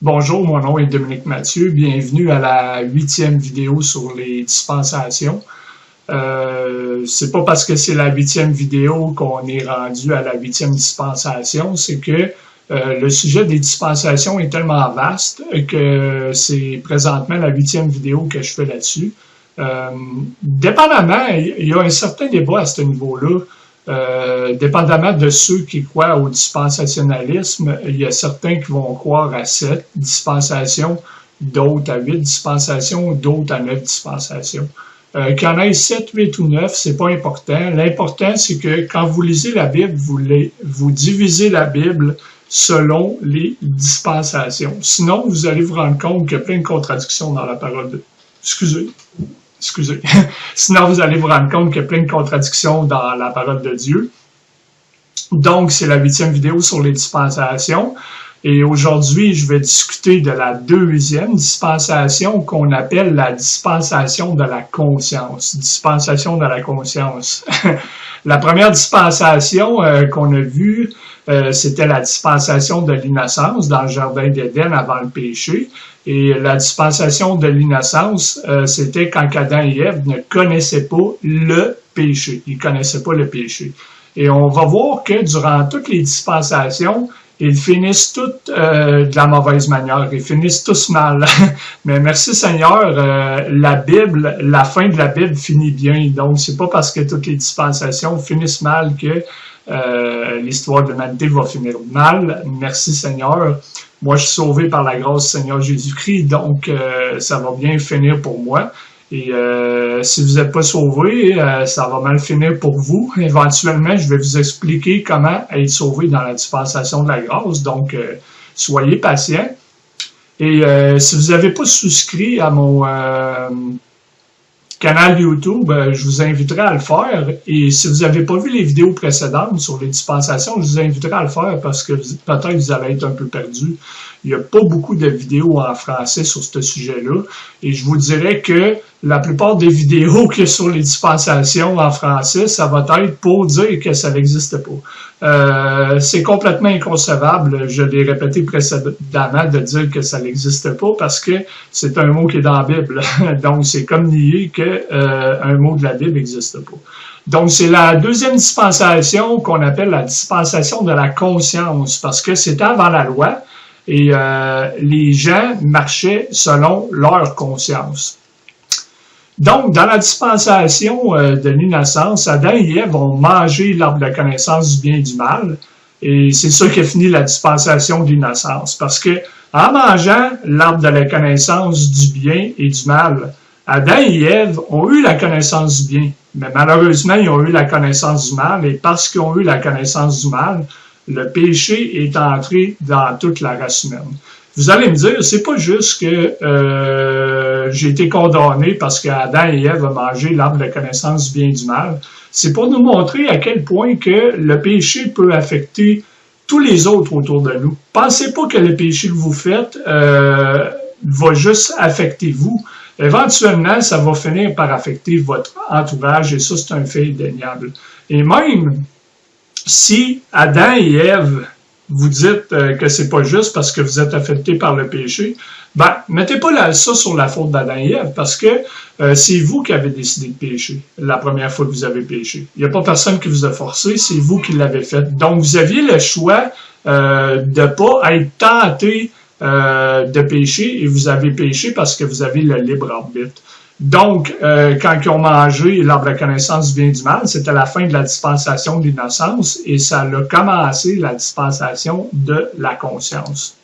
Bonjour, mon nom est Dominique Mathieu. Bienvenue à la 8e vidéo sur les dispensations. C'est pas parce que c'est la 8e vidéo qu'on est rendu à la 8e dispensation, c'est que le sujet des dispensations est tellement vaste que c'est présentement la 8e vidéo que je fais là-dessus. Dépendamment, il y a un certain débat à ce niveau-là. Dépendamment de ceux qui croient au dispensationalisme, il y a certains qui vont croire à 7 dispensations, d'autres à 8 dispensations, d'autres à 9 dispensations. Qu'il y en ait 7, 8 ou 9, c'est pas important. L'important, c'est que quand vous lisez la Bible, vous divisez la Bible selon les dispensations. Sinon, vous allez vous rendre compte qu'il y a plein de contradictions dans la parole de... Excusez. Sinon, vous allez vous rendre compte qu'il y a plein de contradictions dans la parole de Dieu. Donc, c'est la 8e vidéo sur les dispensations. Et aujourd'hui, je vais discuter de la 2e dispensation qu'on appelle la dispensation de la conscience. Dispensation de la conscience. La première dispensation qu'on a vue, c'était la dispensation de l'innocence dans le jardin d'Éden avant le péché. Et la dispensation de l'innocence, c'était quand Adam et Ève ne connaissaient pas le péché. Ils ne connaissaient pas le péché. Et on va voir que durant toutes les dispensations, ils finissent toutes de la mauvaise manière. Ils finissent tous mal. Mais merci Seigneur, la Bible, la fin de la Bible finit bien. Donc, c'est pas parce que toutes les dispensations finissent mal que l'histoire de l'humanité va finir mal. Merci Seigneur. Moi, je suis sauvé par la grâce du Seigneur Jésus-Christ, donc ça va bien finir pour moi. Et si vous n'êtes pas sauvé, ça va mal finir pour vous. Éventuellement, je vais vous expliquer comment être sauvé dans la dispensation de la grâce. Donc, soyez patients. Et si vous n'avez pas souscrit à mon canal YouTube, je vous inviterai à le faire. Et si vous n'avez pas vu les vidéos précédentes sur les dispensations, je vous inviterai à le faire parce que peut-être vous allez être un peu perdu. Il n'y a pas beaucoup de vidéos en français sur ce sujet-là. Et je vous dirais que la plupart des vidéos qu'il y a sur les dispensations en français, ça va être pour dire que ça n'existe pas. C'est complètement inconcevable, je l'ai répété précédemment, de dire que ça n'existe pas parce que c'est un mot qui est dans la Bible. Donc, c'est comme nier qu'un mot de la Bible n'existe pas. Donc, c'est la 2e dispensation qu'on appelle la dispensation de la conscience parce que c'était avant la loi. Et les gens marchaient selon leur conscience. Donc, dans la dispensation de l'innocence, Adam et Ève ont mangé l'arbre de la connaissance du bien et du mal. Et c'est ça qui a fini la dispensation de l'innocence. Parce que en mangeant l'arbre de la connaissance du bien et du mal, Adam et Ève ont eu la connaissance du bien. Mais malheureusement, ils ont eu la connaissance du mal. Et parce qu'ils ont eu la connaissance du mal, le péché est entré dans toute la race humaine. Vous allez me dire, c'est pas juste que j'ai été condamné parce qu'Adam et Ève ont mangé l'arbre de la connaissance du bien et du mal. C'est pour nous montrer à quel point que le péché peut affecter tous les autres autour de nous. Pensez pas que le péché que vous faites va juste affecter vous. Éventuellement, ça va finir par affecter votre entourage et ça, c'est un fait indéniable. Et même si Adam et Ève, vous dites que c'est pas juste parce que vous êtes affectés par le péché, ben, mettez pas ça sur la faute d'Adam et Ève parce que c'est vous qui avez décidé de pécher la première fois que vous avez péché. Il n'y a pas personne qui vous a forcé, c'est vous qui l'avez fait. Donc, vous aviez le choix de pas être tenté de pécher et vous avez péché parce que vous avez le libre arbitre. Donc, quand ils ont mangé l'arbre de la connaissance du bien et du mal, c'était la fin de la dispensation de l'innocence et ça a commencé la dispensation de la conscience.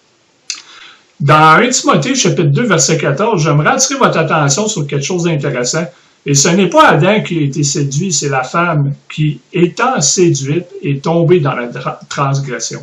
Dans 1 Timothée, chapitre 2, verset 14, j'aimerais attirer votre attention sur quelque chose d'intéressant. Et ce n'est pas Adam qui a été séduit, c'est la femme qui, étant séduite, est tombée dans la transgression.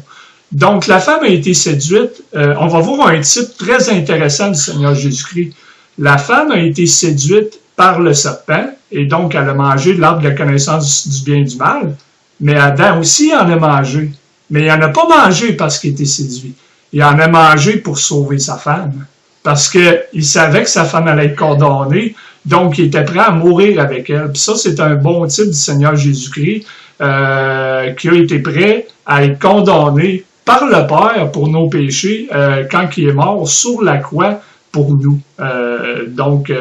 Donc, la femme a été séduite. On va voir un titre très intéressant du Seigneur Jésus-Christ. La femme a été séduite par le serpent, et donc elle a mangé de l'arbre de la connaissance du bien et du mal, mais Adam aussi en a mangé. Mais il n'en a pas mangé parce qu'il était séduit. Il en a mangé pour sauver sa femme, parce qu'il savait que sa femme allait être condamnée, donc il était prêt à mourir avec elle. Puis ça, c'est un bon titre du Seigneur Jésus-Christ, qui a été prêt à être condamné par le Père pour nos péchés quand il est mort sur la croix pour nous. Donc,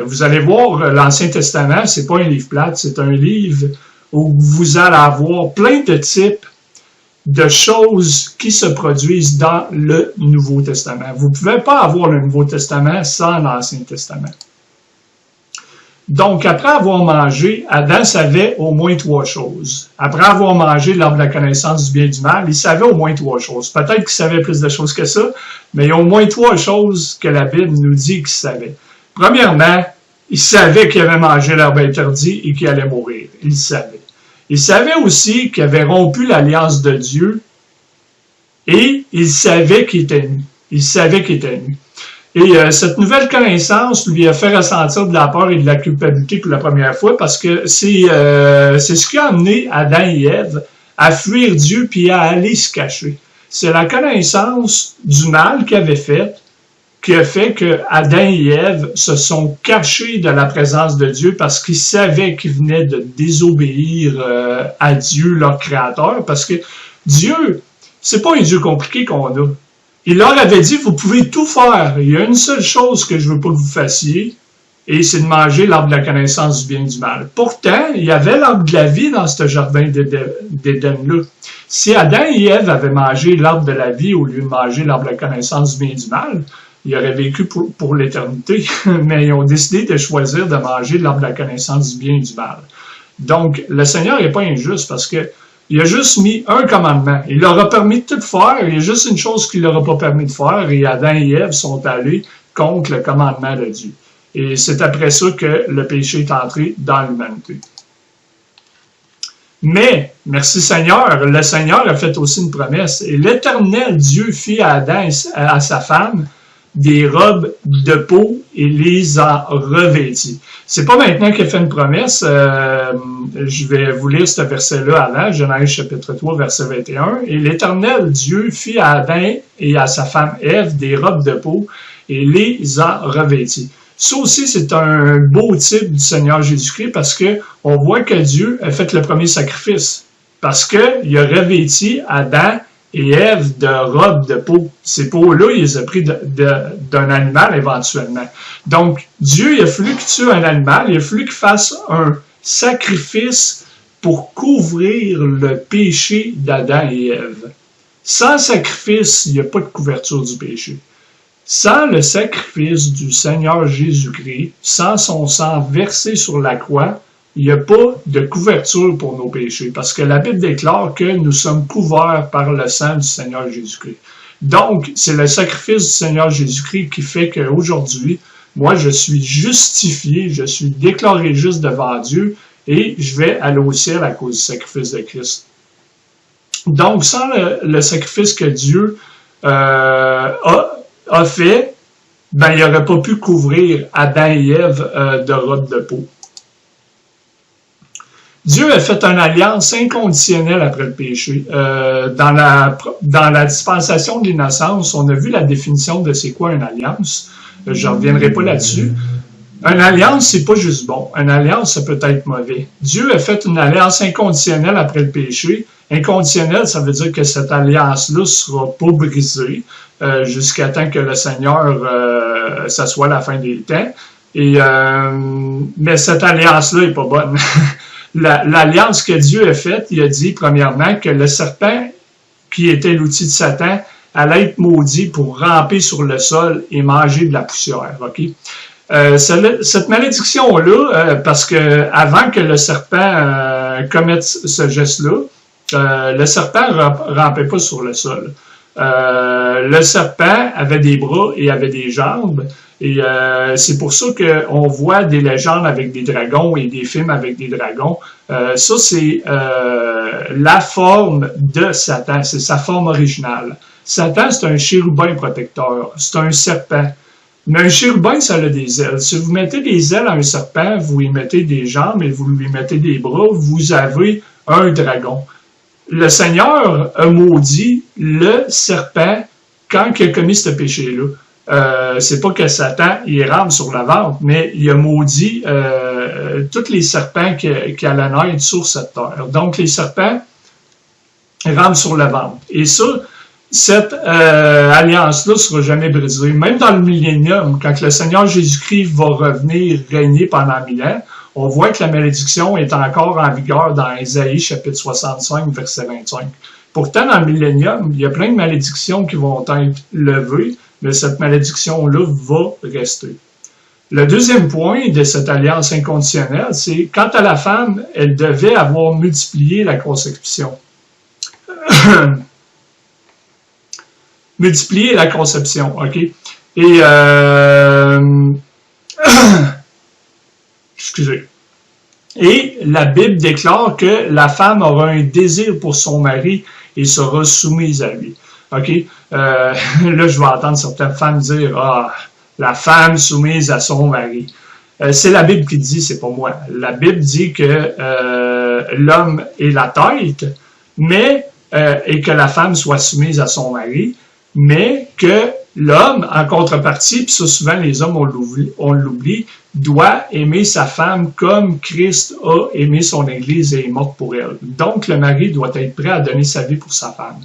vous allez voir, l'Ancien Testament, c'est pas un livre plate, c'est un livre où vous allez avoir plein de types de choses qui se produisent dans le Nouveau Testament. Vous ne pouvez pas avoir le Nouveau Testament sans l'Ancien Testament. Donc, après avoir mangé, Adam savait au moins 3 choses. Après avoir mangé l'arbre de la connaissance du bien et du mal, il savait au moins 3 choses. Peut-être qu'il savait plus de choses que ça, mais il y a au moins 3 choses que la Bible nous dit qu'il savait. Premièrement, il savait qu'il avait mangé l'arbre interdit et qu'il allait mourir. Il le savait. Il savait aussi qu'il avait rompu l'alliance de Dieu et il savait qu'il était nu. Il savait qu'il était nu. Et cette nouvelle connaissance lui a fait ressentir de la peur et de la culpabilité pour la première fois parce que c'est ce qui a amené Adam et Ève à fuir Dieu puis à aller se cacher. C'est la connaissance du mal qu'ils avaient fait qui a fait que Adam et Ève se sont cachés de la présence de Dieu parce qu'ils savaient qu'ils venaient de désobéir à Dieu, leur créateur, parce que Dieu, c'est pas un Dieu compliqué qu'on a. Il leur avait dit, vous pouvez tout faire. Il y a une seule chose que je veux pas que vous fassiez, et c'est de manger l'arbre de la connaissance du bien et du mal. Pourtant, il y avait l'arbre de la vie dans ce jardin d'Éden-là. Si Adam et Ève avaient mangé l'arbre de la vie au lieu de manger l'arbre de la connaissance du bien et du mal, ils auraient vécu pour l'éternité, mais ils ont décidé de choisir de manger l'arbre de la connaissance du bien et du mal. Donc, le Seigneur n'est pas injuste parce que il a juste mis un commandement. Il leur a permis de tout faire. Il y a juste une chose qu'il leur a pas permis de faire. Et Adam et Ève sont allés contre le commandement de Dieu. Et c'est après ça que le péché est entré dans l'humanité. Mais, merci Seigneur, le Seigneur a fait aussi une promesse. Et l'Éternel Dieu fit à Adam et à sa femme des robes de peau et les en revêtit. C'est pas maintenant qu'il a fait une promesse. Je vais vous lire ce verset-là avant, Genèse chapitre 3, verset 21. Et l'Éternel Dieu fit à Adam et à sa femme Ève des robes de peau et les en revêtit. Ça aussi, c'est un beau type du Seigneur Jésus-Christ parce que on voit que Dieu a fait le premier sacrifice. Parce qu'il a revêti Adam et Ève de robes de peau. Ces peaux-là, il les a pris d'un animal éventuellement. Donc, Dieu, il a fallu qu'il tue un animal, il a fallu qu'il fasse un sacrifice pour couvrir le péché d'Adam et Ève. Sans sacrifice, il n'y a pas de couverture du péché. Sans le sacrifice du Seigneur Jésus-Christ, sans son sang versé sur la croix, il n'y a pas de couverture pour nos péchés, parce que la Bible déclare que nous sommes couverts par le sang du Seigneur Jésus-Christ. Donc, c'est le sacrifice du Seigneur Jésus-Christ qui fait qu'aujourd'hui, moi, je suis justifié, je suis déclaré juste devant Dieu, et je vais aller au ciel à cause du sacrifice de Christ. Donc, sans le sacrifice que Dieu a fait, ben, il n'aurait pas pu couvrir Adam et Ève de robes de peau. Dieu a fait une alliance inconditionnelle après le péché. Dans la dispensation de l'innocence, on a vu la définition de c'est quoi une alliance. Je ne reviendrai pas là-dessus. Une alliance, c'est pas juste bon. Une alliance, ça peut être mauvais. Dieu a fait une alliance inconditionnelle après le péché. Inconditionnelle, ça veut dire que cette alliance-là ne sera pas brisée jusqu'à temps que le Seigneur, ça soit la fin des temps. Mais cette alliance-là n'est pas bonne. L'alliance que Dieu a faite, il a dit premièrement que le serpent, qui était l'outil de Satan, allait être maudit pour ramper sur le sol et manger de la poussière. Okay? Cette malédiction-là, parce que avant que le serpent commette ce geste-là, le serpent ne rampait pas sur le sol. Le serpent avait des bras et avait des jambes. Et c'est pour ça qu'on voit des légendes avec des dragons et des films avec des dragons. Ça, c'est la forme de Satan. C'est sa forme originale. Satan, c'est un chérubin protecteur. C'est un serpent. Mais un chérubin, ça a des ailes. Si vous mettez des ailes à un serpent, vous lui mettez des jambes et vous lui mettez des bras, vous avez un dragon. Le Seigneur a maudit le serpent quand il a commis ce péché-là. C'est pas que Satan il rampe sur la ventre, mais il a maudit tous les serpents qui allaient naître sur cette terre. Donc les serpents rampent sur la ventre. Et ça, cette alliance-là ne sera jamais brisée. Même dans le millénium, quand le Seigneur Jésus-Christ va revenir régner pendant 1000 ans, on voit que la malédiction est encore en vigueur dans Ésaïe, chapitre 65, verset 25. Pourtant, dans le millénium, il y a plein de malédictions qui vont être levées, mais cette malédiction-là va rester. Le deuxième point de cette alliance inconditionnelle, c'est quant à la femme, elle devait avoir multiplié la conception. Multiplier la conception, OK? Et, excusez. Et la Bible déclare que la femme aura un désir pour son mari et sera soumise à lui. OK? Là, je vais entendre certaines femmes dire, ah, la femme soumise à son mari. C'est la Bible qui dit, c'est pas moi. La Bible dit que l'homme est la tête, mais et que la femme soit soumise à son mari, mais que l'homme, en contrepartie, puis ça souvent les hommes on l'oublie, doit aimer sa femme comme Christ a aimé son Église et est mort pour elle. Donc le mari doit être prêt à donner sa vie pour sa femme.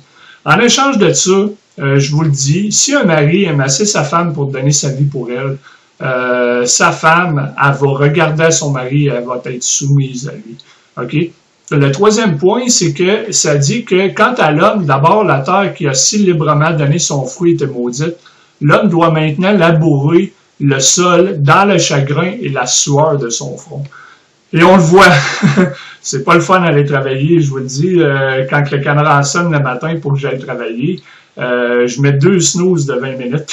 En échange de ça, je vous le dis, si un mari aime assez sa femme pour donner sa vie pour elle, sa femme, elle va regarder son mari, elle va être soumise à lui. OK? Le troisième point, c'est que ça dit que quant à l'homme, d'abord, la terre qui a si librement donné son fruit était maudite. L'homme doit maintenant labourer le sol dans le chagrin et la sueur de son front. Et on le voit. C'est pas le fun d'aller travailler, je vous le dis. Quand le canard sonne le matin pour que j'aille travailler, je mets 2 snooze de 20 minutes.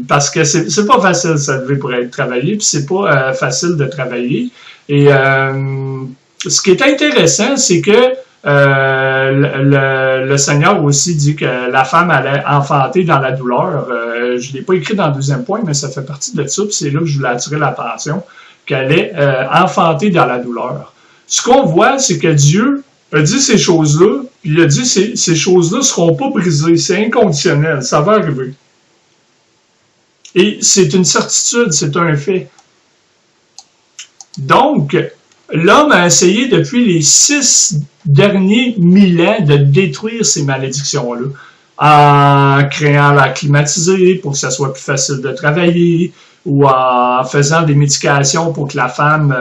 Parce que c'est pas facile de se lever pour aller travailler, puis c'est pas facile de travailler. Et ce qui est intéressant, c'est que le Seigneur aussi dit que la femme allait enfanter dans la douleur. Je ne l'ai pas écrit dans le deuxième point, mais ça fait partie de ça, puis c'est là que je voulais attirer l'attention, qu'elle allait enfanter dans la douleur. Ce qu'on voit, c'est que Dieu a dit ces choses-là, puis il a dit ces choses-là ne seront pas brisées, c'est inconditionnel, ça va arriver. Et c'est une certitude, c'est un fait. Donc, l'homme a essayé depuis les 6 derniers 1000 ans de détruire ces malédictions-là en créant la climatisée pour que ça soit plus facile de travailler ou en faisant des médications pour que la femme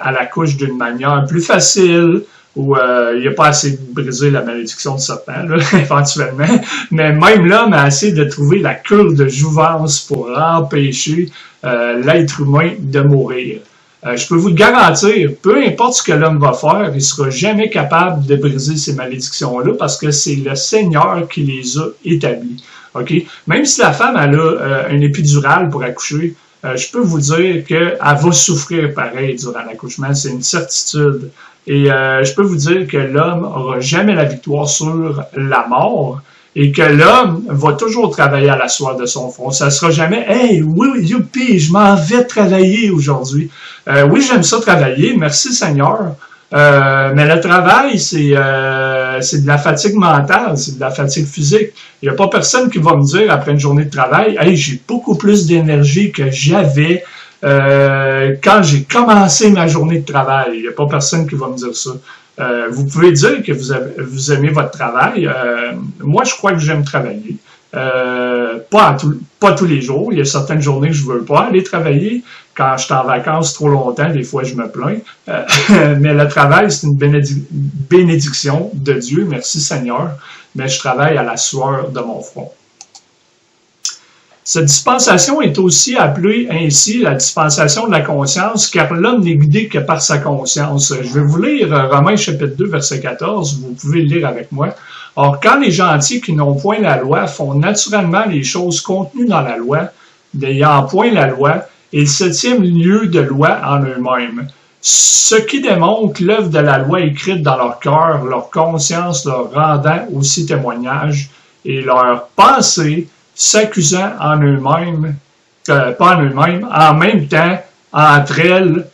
elle accouche d'une manière plus facile ou il n'a pas assez brisé la malédiction de serpent, là, éventuellement. Mais même l'homme a essayé de trouver la cure de jouvence pour empêcher l'être humain de mourir. Je peux vous le garantir, peu importe ce que l'homme va faire, il ne sera jamais capable de briser ces malédictions-là parce que c'est le Seigneur qui les a établies. Okay? Même si la femme elle a un épidural pour accoucher, je peux vous dire qu'elle va souffrir pareil durant l'accouchement, c'est une certitude. Et je peux vous dire que l'homme n'aura jamais la victoire sur la mort. Et que l'homme va toujours travailler à la sueur de son front. Ça sera jamais « Hey, oui, youpi, je m'en vais travailler aujourd'hui. » Oui, j'aime ça travailler, merci Seigneur. Mais le travail, c'est de la fatigue mentale, c'est de la fatigue physique. Il n'y a pas personne qui va me dire après une journée de travail « Hey, j'ai beaucoup plus d'énergie que j'avais quand j'ai commencé ma journée de travail. » Il n'y a pas personne qui va me dire ça. Vous pouvez dire que vous aimez votre travail. Moi, je crois que j'aime travailler. Pas tous les jours. Il y a certaines journées que je ne veux pas aller travailler. Quand je suis en vacances trop longtemps, des fois, je me plains. Mais le travail, c'est une bénédiction de Dieu. Merci Seigneur. Mais je travaille à la sueur de mon front. Cette dispensation est aussi appelée ainsi la dispensation de la conscience, car l'homme n'est guidé que par sa conscience. Je vais vous lire Romains chapitre 2, verset 14, vous pouvez le lire avec moi. Or, quand les gentils qui n'ont point la loi font naturellement les choses contenues dans la loi, n'ayant point la loi, ils se tiennent lieu de loi en eux-mêmes. Ce qui démontre l'œuvre de la loi écrite dans leur cœur, leur conscience leur rendant aussi témoignage, et leur pensée s'accusant en eux-mêmes, pas en eux-mêmes, en même temps entre elles,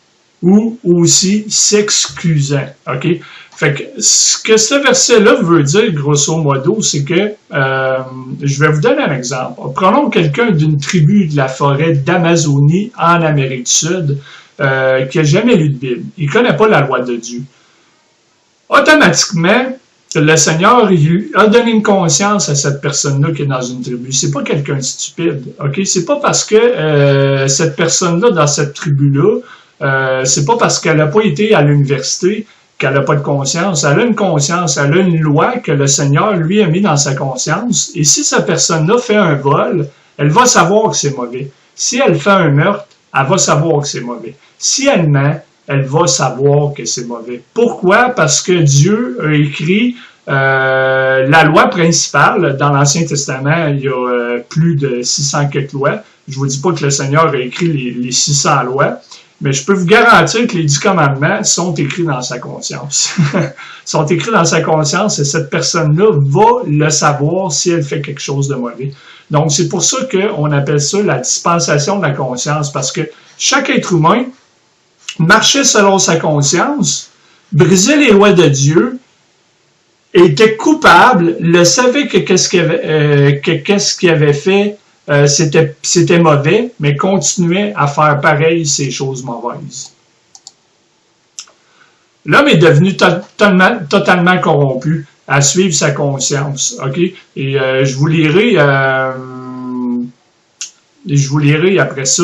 ou aussi s'excusant. OK? Fait que ce que ce verset-là veut dire, grosso modo, c'est que, je vais vous donner un exemple. Prenons quelqu'un d'une tribu de la forêt d'Amazonie en Amérique du Sud, qui n'a jamais lu de Bible. Il ne connaît pas la loi de Dieu. Automatiquement, le Seigneur il a donné une conscience à cette personne-là qui est dans une tribu. C'est pas quelqu'un de stupide, ok? C'est pas parce que cette personne-là dans cette tribu-là, c'est pas parce qu'elle n'a pas été à l'université qu'elle n'a pas de conscience. Elle a une conscience, elle a une loi que le Seigneur lui a mis dans sa conscience. Et si cette personne-là fait un vol, elle va savoir que c'est mauvais. Si elle fait un meurtre, elle va savoir que c'est mauvais. Si elle ment, elle va savoir que c'est mauvais. Pourquoi? Parce que Dieu a écrit la loi principale. Dans l'Ancien Testament, il y a plus de 600 quelques lois. Je vous dis pas que le Seigneur a écrit les 600 lois, mais je peux vous garantir que les 10 commandements sont écrits dans sa conscience. sont écrits dans sa conscience et cette personne-là va le savoir si elle fait quelque chose de mauvais. Donc, c'est pour ça qu'on appelle ça la dispensation de la conscience, parce que chaque être humain marchait selon sa conscience, brisait les lois de Dieu, était coupable, le savait que qu'est-ce qu'il avait fait, c'était mauvais, mais continuait à faire pareil ces choses mauvaises. L'homme est devenu totalement corrompu à suivre sa conscience, ok? Et je vous lirai après ça.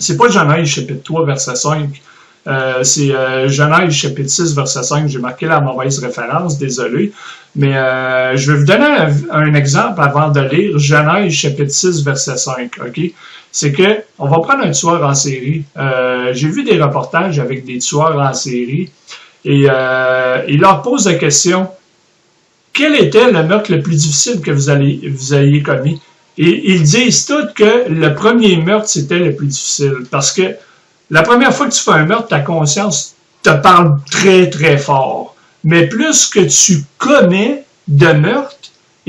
C'est pas Genèse chapitre 3 verset 5. C'est Genèse chapitre 6 verset 5. J'ai marqué la mauvaise référence, désolé. Mais je vais vous donner un exemple avant de lire Genèse chapitre 6 verset 5. Ok? C'est que on va prendre un tueur en série. J'ai vu des reportages avec des tueurs en série et il leur pose la question: quel était le meurtre le plus difficile que vous ayez commis? Et ils disent tous que le premier meurtre, c'était le plus difficile. Parce que la première fois que tu fais un meurtre, ta conscience te parle très, très fort. Mais plus que tu commets de meurtres,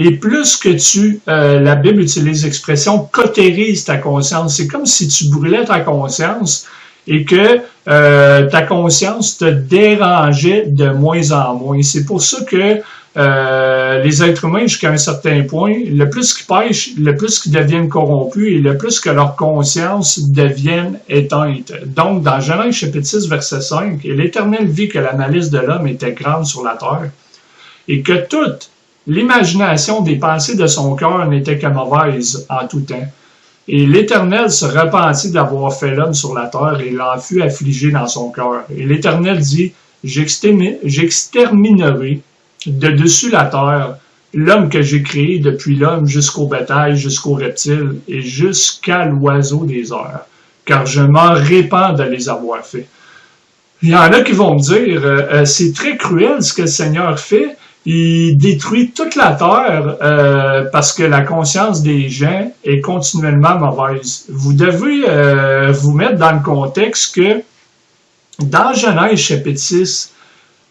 et plus que la Bible utilise l'expression « cautérise ta conscience ». C'est comme si tu brûlais ta conscience et que ta conscience te dérangeait de moins en moins. C'est pour ça que les êtres humains, jusqu'à un certain point, le plus qu'ils pêchent, le plus qu'ils deviennent corrompus et le plus que leur conscience devienne éteinte. Donc, dans Genèse chapitre 6, verset 5, « Et l'Éternel vit que la malice de l'homme était grande sur la terre, et que toute l'imagination des pensées de son cœur n'était que mauvaise en tout temps. Et l'Éternel se repentit d'avoir fait l'homme sur la terre, et l'en fut affligé dans son cœur. Et l'Éternel dit, j'exterminerai de dessus la terre l'homme que j'ai créé depuis l'homme jusqu'au bétail, jusqu'au reptile et jusqu'à l'oiseau des airs, car je m'en répands de les avoir faits. » Il y en a qui vont me dire, c'est très cruel ce que le Seigneur fait, il détruit toute la terre parce que la conscience des gens est continuellement mauvaise. Vous devez vous mettre dans le contexte que dans Genèse chapitre 6,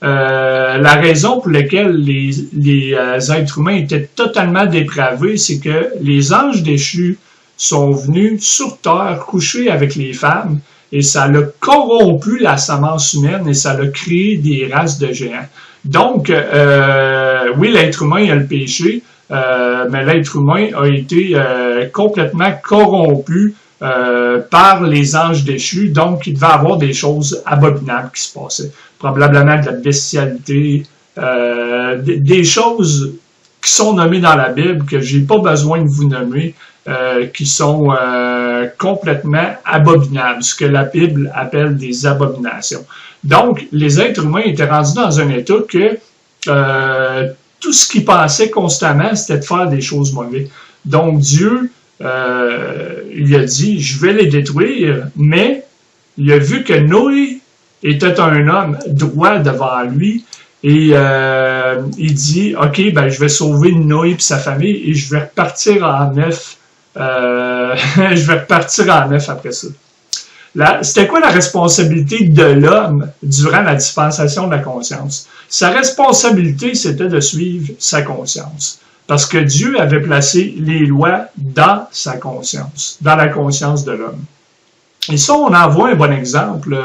la raison pour laquelle les êtres humains étaient totalement dépravés, c'est que les anges déchus sont venus sur terre coucher avec les femmes et ça a corrompu la semence humaine et ça a créé des races de géants. Donc, oui, l'être humain a le péché, mais l'être humain a été complètement corrompu par les anges déchus, donc il devait y avoir des choses abominables qui se passaient. Probablement de la bestialité, des choses qui sont nommées dans la Bible, que j'ai pas besoin de vous nommer, qui sont complètement abominables, ce que la Bible appelle des abominations. Donc, les êtres humains étaient rendus dans un état que tout ce qu'ils pensaient constamment, c'était de faire des choses mauvaises. Donc, Dieu, il a dit, je vais les détruire, mais il a vu que Noé était un homme droit devant lui, et il dit, ok, ben je vais sauver Noé et sa famille, et je vais repartir en neuf. Je vais repartir en neuf après ça. C'était quoi la responsabilité de l'homme durant la dispensation de la conscience? Sa responsabilité, c'était de suivre sa conscience. Parce que Dieu avait placé les lois dans sa conscience, dans la conscience de l'homme. Et ça, on en voit un bon exemple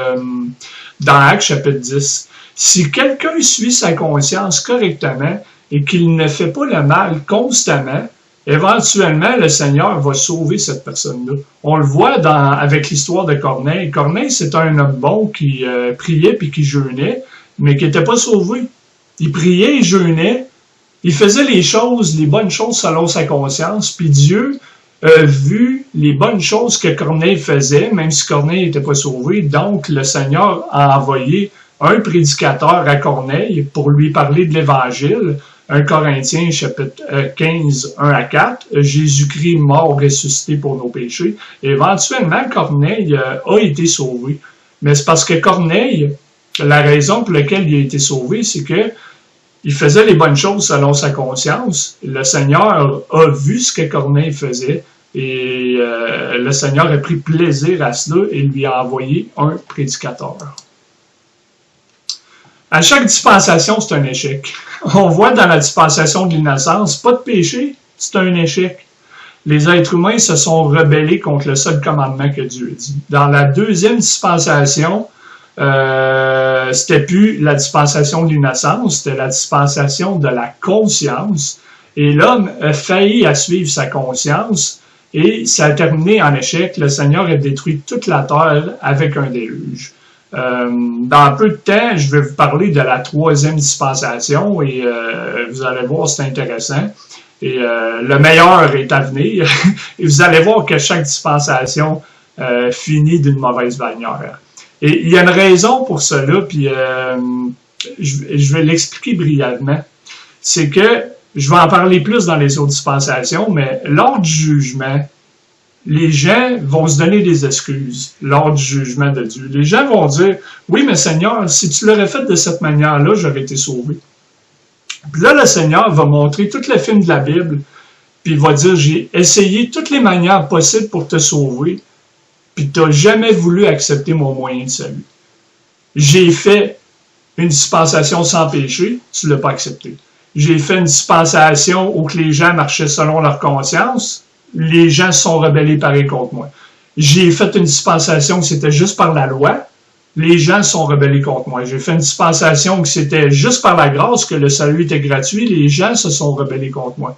dans Actes chapitre 10. Si quelqu'un suit sa conscience correctement et qu'il ne fait pas le mal constamment, éventuellement, le Seigneur va sauver cette personne-là. On le voit avec l'histoire de Corneille. Corneille, c'est un homme bon qui priait puis qui jeûnait. mais qui n'étaient pas sauvés. Il priait, il jeûnait, il faisait les bonnes choses selon sa conscience, puis Dieu a vu les bonnes choses que Corneille faisait, même si Corneille n'était pas sauvé. Donc, le Seigneur a envoyé un prédicateur à Corneille pour lui parler de l'Évangile. 1 Corinthiens, chapitre 15, 1 à 4, Jésus-Christ mort, ressuscité pour nos péchés. Et éventuellement, Corneille a été sauvé. Mais c'est parce que Corneille, la raison pour laquelle il a été sauvé, c'est que il faisait les bonnes choses selon sa conscience. Le Seigneur a vu ce que Corneille faisait et le Seigneur a pris plaisir à cela et lui a envoyé un prédicateur. À chaque dispensation, c'est un échec. On voit dans la dispensation de l'innocence, pas de péché, c'est un échec. Les êtres humains se sont rebellés contre le seul commandement que Dieu a dit. Dans la deuxième dispensation, c'était plus la dispensation de l'innocence, c'était la dispensation de la conscience. Et l'homme a failli à suivre sa conscience et ça a terminé en échec. Le Seigneur a détruit toute la terre avec un déluge. Dans peu de temps, je vais vous parler de la troisième dispensation et vous allez voir, c'est intéressant. Et le meilleur est à venir. Et vous allez voir que chaque dispensation finit d'une mauvaise manière. Et il y a une raison pour cela, puis je vais l'expliquer brièvement. C'est que, je vais en parler plus dans les autres dispensations, mais lors du jugement, les gens vont se donner des excuses lors du jugement de Dieu. Les gens vont dire, oui, mais Seigneur, si tu l'aurais fait de cette manière-là, j'aurais été sauvé. Puis là, le Seigneur va montrer tous les films de la Bible, puis il va dire, j'ai essayé toutes les manières possibles pour te sauver, puis tu n'as jamais voulu accepter mon moyen de salut. J'ai fait une dispensation sans péché, tu ne l'as pas accepté. J'ai fait une dispensation où que les gens marchaient selon leur conscience, les gens se sont rebellés pareil contre moi. J'ai fait une dispensation où c'était juste par la loi, les gens se sont rebellés contre moi. J'ai fait une dispensation où c'était juste par la grâce, que le salut était gratuit, les gens se sont rebellés contre moi.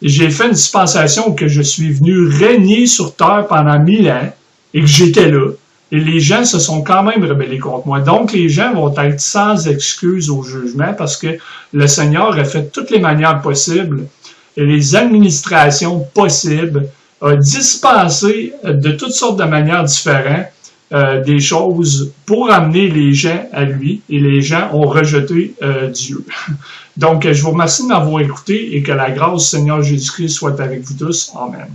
J'ai fait une dispensation où que je suis venu régner sur terre pendant 1000 ans et que j'étais là. Et les gens se sont quand même rebellés contre moi. Donc, les gens vont être sans excuse au jugement parce que le Seigneur a fait toutes les manières possibles et les administrations possibles, a dispensé de toutes sortes de manières différentes des choses pour amener les gens à lui, et les gens ont rejeté Dieu. Donc, je vous remercie de m'avoir écouté et que la grâce du Seigneur Jésus-Christ soit avec vous tous. Amen.